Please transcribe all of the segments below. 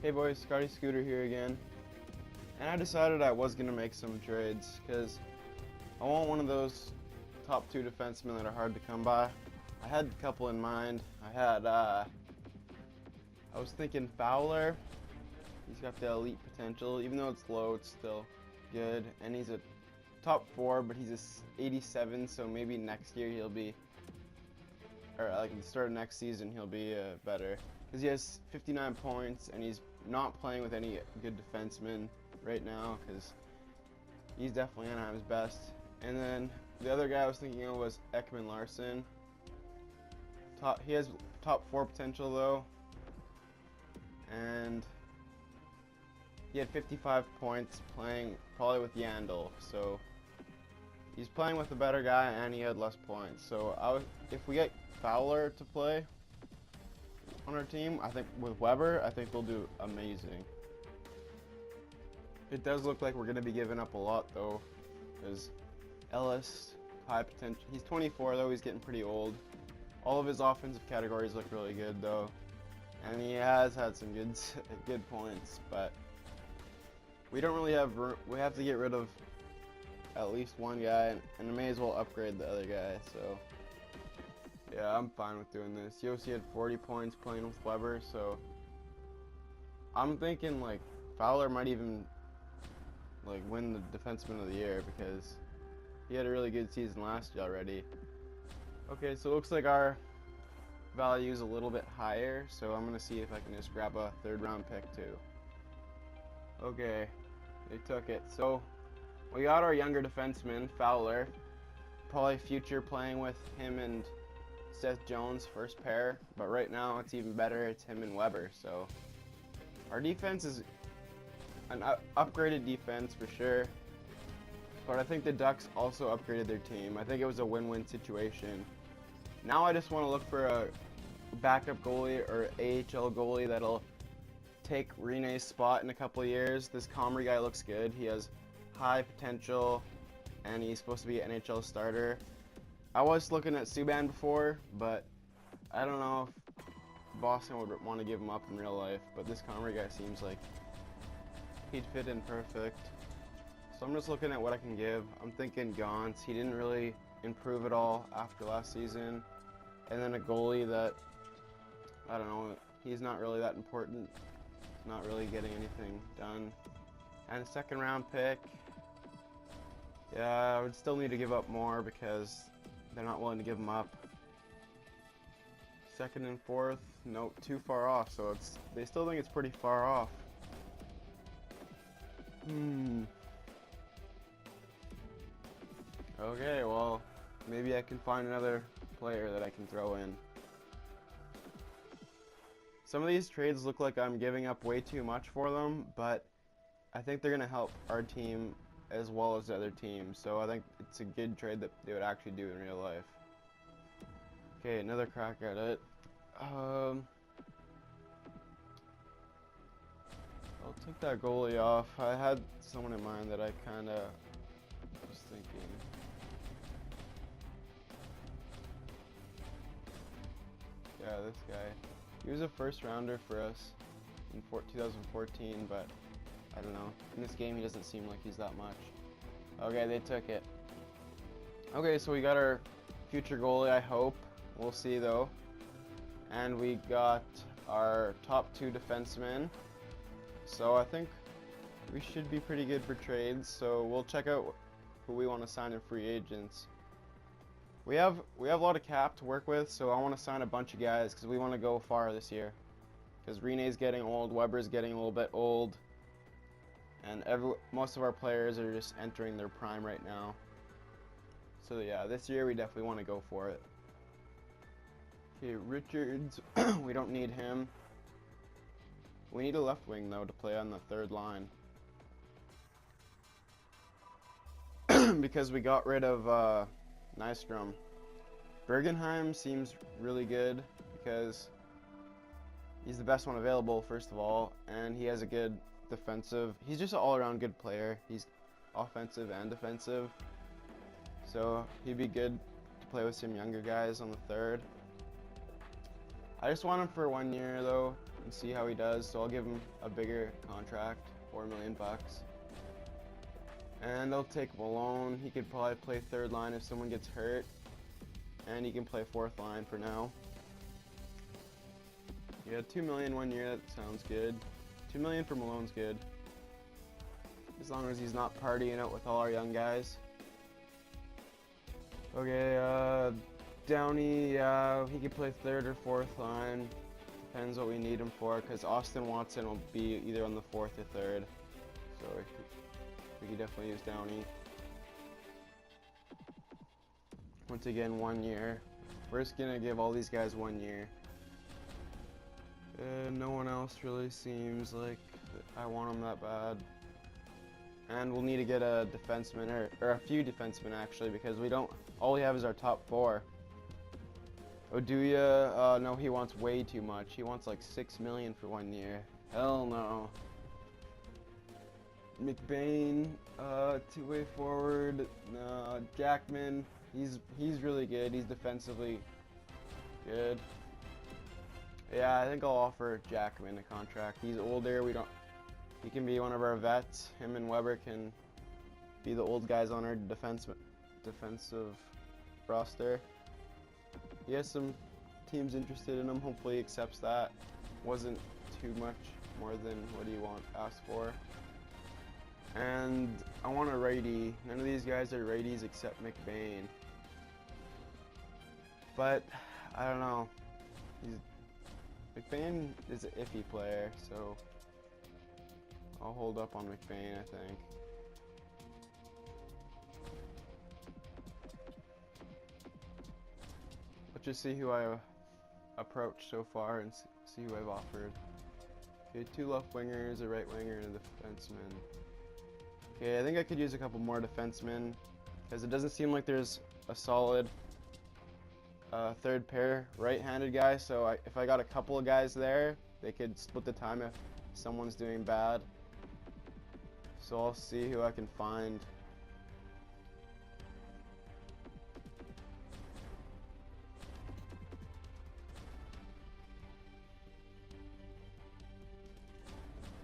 Hey boys, Scotty Scooter here again. And I decided I was going to make some trades because I want one of those top two defensemen that are hard to come by. I had a couple in mind. I was thinking Fowler. He's got the elite potential. Even though it's low, it's still good. And he's a top four, but he's a 87, so maybe next year he'll be, or like at the start of next season, he'll be better. Because he has 59 points, and he's not playing with any good defensemen right now, because he's definitely Anaheim's best. And then the other guy I was thinking of was Ekman Larson. He has top four potential though, and he had 55 points playing probably with Yandel, so he's playing with a better guy and he had less points. So if we get Fowler to play on our team, I think with Weber, I think we'll do amazing. It does look like we're going to be giving up a lot though, because Ellis, high potential. He's 24 though, he's getting pretty old. All of his offensive categories look really good though, and he has had some good points, but we don't really have room. We have to get rid of at least one guy, and I may as well upgrade the other guy, so yeah, I'm fine with doing this. Yossi had 40 points playing with Weber, so I'm thinking like Fowler might even like win the defenseman of the year because he had a really good season last year already. Okay, so it looks like our value is a little bit higher, so I'm gonna see if I can just grab a third round pick too. Okay, they took it. So we got our younger defenseman, Fowler. Probably future playing with him and Seth Jones first pair, but right now it's even better. It's him and Weber. So our defense is an upgraded defense for sure, but I think the Ducks also upgraded their team. I think it was a win-win situation. Now I just want to look for a backup goalie or AHL goalie that'll take Rene's spot in a couple of years. This Comrie guy looks good. He has high potential, and he's supposed to be an NHL starter. I was looking at Subban before, but I don't know if Boston would want to give him up in real life, but this Comrie guy seems like he'd fit in perfect. So I'm just looking at what I can give. I'm thinking Gauntz. He didn't really improve at all after last season. And then a goalie that, I don't know, he's not really that important. Not really getting anything done. And a second round pick. Yeah, I would still need to give up more because they're not willing to give him up. Second and fourth, nope, too far off. So they still think it's pretty far off. Okay, well, maybe I can find another player that I can throw in. Some of these trades look like I'm giving up way too much for them, but I think they're going to help our team as well as the other teams. So I think it's a good trade that they would actually do in real life. Okay, another crack at it. I'll take that goalie off. I had someone in mind that I kind of was thinking. Yeah, this guy. He was a first rounder for us in 2014, but I don't know. In this game, he doesn't seem like he's that much. Okay, they took it. Okay, so we got our future goalie, I hope. We'll see, though. And we got our top two defensemen. So I think we should be pretty good for trades. So we'll check out who we want to sign in free agents. We have a lot of cap to work with, so I want to sign a bunch of guys because we want to go far this year. Because Rene's getting old, Weber's getting a little bit old, and most of our players are just entering their prime right now. So yeah, this year we definitely want to go for it. Okay, Richards, we don't need him. We need a left wing though to play on the third line. Because we got rid of Nystrom. Bergenheim seems really good because he's the best one available, first of all, and he has a good defensive. He's just an all-around good player. He's offensive and defensive, so he'd be good to play with some younger guys on the third. I just want him for 1 year though, and see how he does. So I'll give him a bigger contract, $4 million bucks. And they'll take Malone. He could probably play third line if someone gets hurt. And he can play fourth line for now. Yeah, $2 million 1 year, that sounds good. $2 million for Malone's good. As long as he's not partying out with all our young guys. Okay, Downey, he can play third or fourth line. Depends what we need him for, because Austin Watson will be either on the fourth or third. So we can definitely use Downey. Once again, 1 year. We're just gonna give all these guys 1 year. No one else really seems like I want them that bad. And we'll need to get a defenseman, or a few defensemen actually, because all we have is our top 4. Oduya, no, he wants way too much. He wants like $6 million for 1 year. Hell no. McBain, two-way forward. No, Jackman, he's really good. He's defensively good. Yeah, I think I'll offer Jackman a contract. He's older. He can be one of our vets. Him and Weber can be the old guys on our defensive roster. He has some teams interested in him. Hopefully he accepts that. Wasn't too much more than what he asked for. And I want a righty. None of these guys are righties except McBain. But I don't know. McBain is an iffy player, so I'll hold up on McBain, I think. Let's just see who I approached so far and see who I've offered. Okay, 2 left wingers, a right winger, and a defenseman. Okay, I think I could use a couple more defensemen, because it doesn't seem like there's a solid third pair right-handed guy, so if I got a couple of guys there, they could split the time if someone's doing bad. So I'll see who I can find.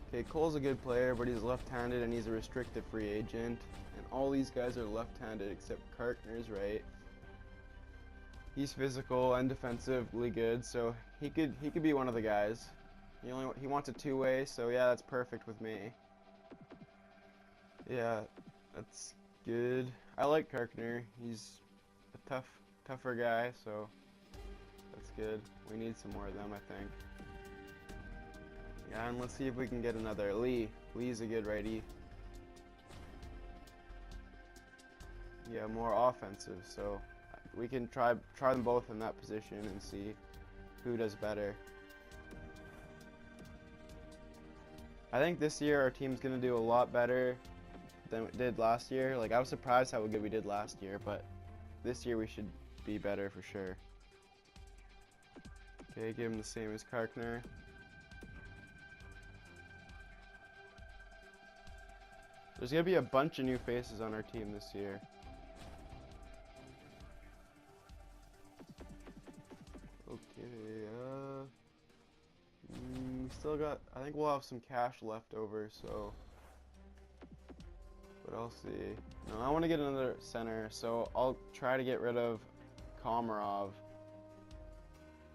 Okay, Cole's a good player, but he's left-handed and he's a restricted free agent. And all these guys are left-handed except Kartner's right. He's physical and defensively good, so he could be one of the guys. He wants a two-way, so yeah, that's perfect with me. Yeah, that's good. I like Kartner. He's a tougher guy, so that's good. We need some more of them, I think. Yeah, and let's see if we can get another Lee. Lee's a good righty. Yeah, more offensive, so we can try them both in that position and see who does better. I think this year our team's gonna do a lot better than it did last year. Like, I was surprised how good we did last year, but this year we should be better for sure. Okay, give him the same as Kartner. There's gonna be a bunch of new faces on our team this year. Okay, we still got, I think we'll have some cash left over, so, but I'll see. No, I want to get another center, so I'll try to get rid of Komarov,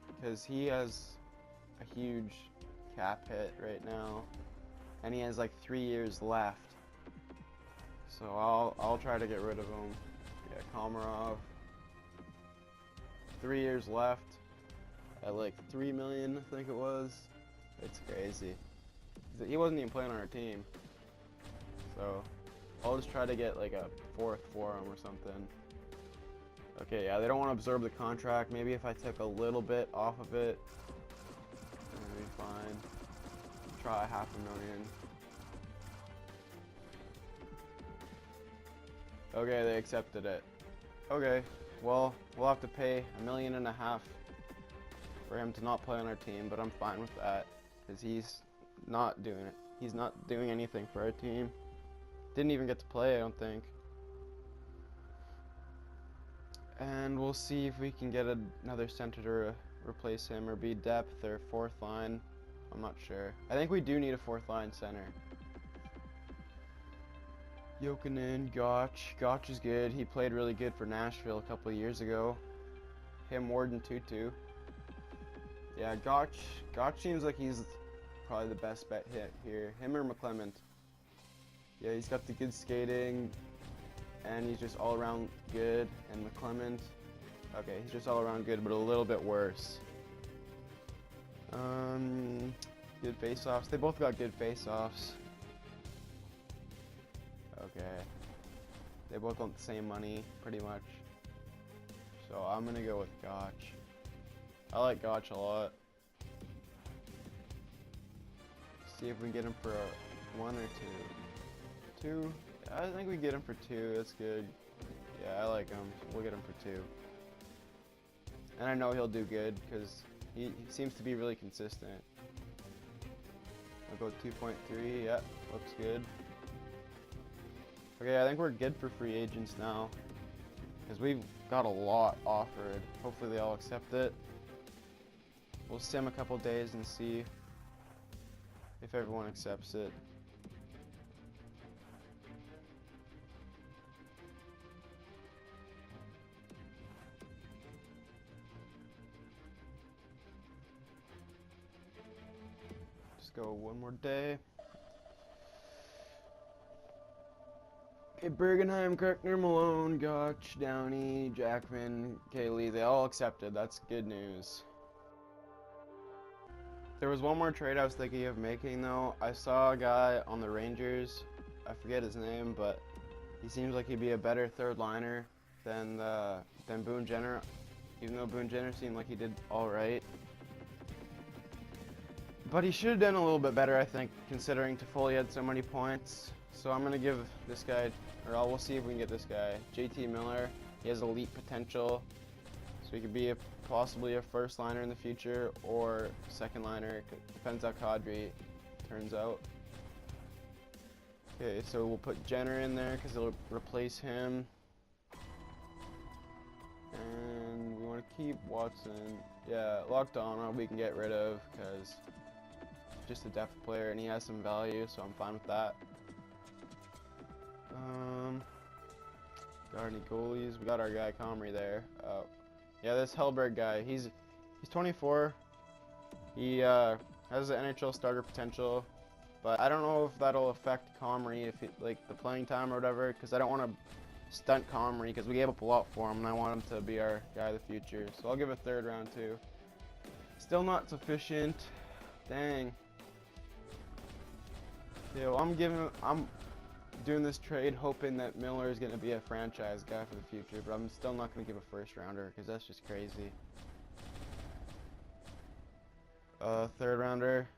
because he has a huge cap hit right now, and he has like 3 years left, so I'll try to get rid of him. Yeah, Komarov, 3 years left. At like 3 million, I think it was. It's crazy. He wasn't even playing on our team. So I'll just try to get like a 4th for him or something. Okay, yeah, they don't want to absorb the contract. Maybe if I took a little bit off of it, then it'd be fine. Try $500,000. Okay, they accepted it. Okay, well, we'll have to pay $1.5 million for him to not play on our team, but I'm fine with that, because he's not doing it. He's not doing anything for our team. Didn't even get to play, I don't think. And we'll see if we can get another center to replace him, or be depth or 4th line. I'm not sure. I think we do need a fourth line center. Jokinen, Gotch. Gotch is good. He played really good for Nashville a couple of years ago. Him, Warden too. Yeah, Gotch seems like he's probably the best bet hit here. Him or McClement. Yeah, he's got the good skating, and he's just all around good. And McClement, okay, he's just all around good, but a little bit worse. Good face-offs. They both got good face-offs. Okay. They both want the same money, pretty much. So I'm gonna go with Gotch. I like Gotch a lot. See if we can get him for a 1 or 2. 2? I think we get him for 2. That's good. Yeah, I like him. We'll get him for 2. And I know he'll do good because he seems to be really consistent. I'll go 2.3. Yep, looks good. Okay, I think we're good for free agents now because we've got a lot offered. Hopefully they all accept it. We'll sim a couple days and see if everyone accepts it. Just go one more day. Okay, Bergenheim, Kirkner, Malone, Gotch, Downey, Jackman, Kaylee, they all accepted. That's good news. There was one more trade I was thinking of making though. I saw a guy on the Rangers, I forget his name, but he seems like he'd be a better third liner than Boone Jenner, even though Boone Jenner seemed like he did alright. But he should have done a little bit better, I think, considering Toffoli had so many points. So I'm gonna give this guy, or we'll see if we can get this guy, JT Miller. He has elite potential, so he could be possibly a first liner in the future or second liner. Depends how Kadri turns out. Okay, so we'll put Jenner in there because it'll replace him. And we want to keep Watson. Yeah, Lockdown we can get rid of because just a depth player and he has some value, so I'm fine with that. Got any goalies? We got our guy Comrie there. Yeah, this Hellberg guy, he's 24. He has the NHL starter potential, but I don't know if that'll affect Comrie if like the playing time or whatever, because I don't want to stunt Comrie because we gave up a lot for him and I want him to be our guy of the future. So I'll give a third round too. Still not sufficient. Dang. Yeah, well, I'm doing this trade hoping that Miller is going to be a franchise guy for the future, but I'm still not going to give a first rounder because that's just crazy. Third rounder.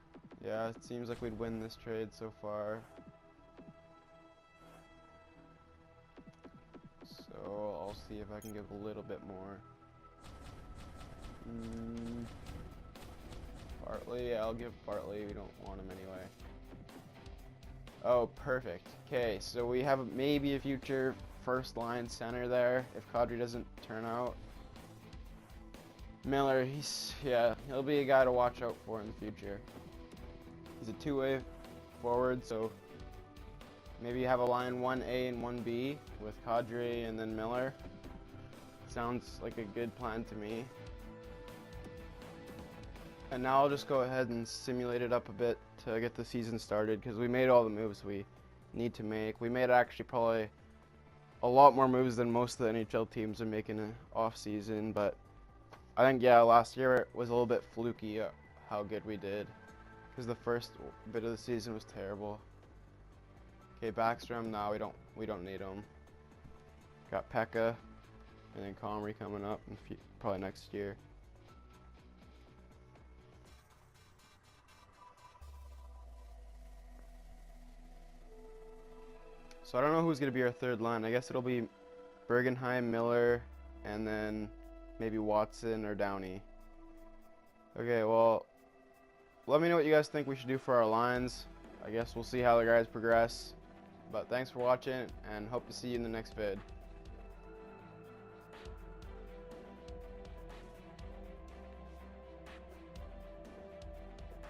Yeah, it seems like we'd win this trade so far. So I'll see if I can give a little bit more. Bartley, yeah, I'll give Bartley. We don't want him anyway. Oh, perfect. Okay, so we have maybe a future first line center there if Kadri doesn't turn out. Miller, he'll be a guy to watch out for in the future. He's a two-way forward, so maybe you have a line 1A and 1B with Kadri and then Miller. Sounds like a good plan to me. And now I'll just go ahead and simulate it up a bit to get the season started because we made all the moves we need to make. We made actually probably a lot more moves than most of the NHL teams are making an off-season, but I think, yeah, last year was a little bit fluky how good we did because the first bit of the season was terrible. Okay, Backstrom, now we don't need him. Got Pekka and then Comrie coming up in probably next year. So I don't know who's going to be our third line. I guess it'll be Bergenheim, Miller, and then maybe Watson or Downey. Okay, well, let me know what you guys think we should do for our lines. I guess we'll see how the guys progress. But thanks for watching, and hope to see you in the next vid.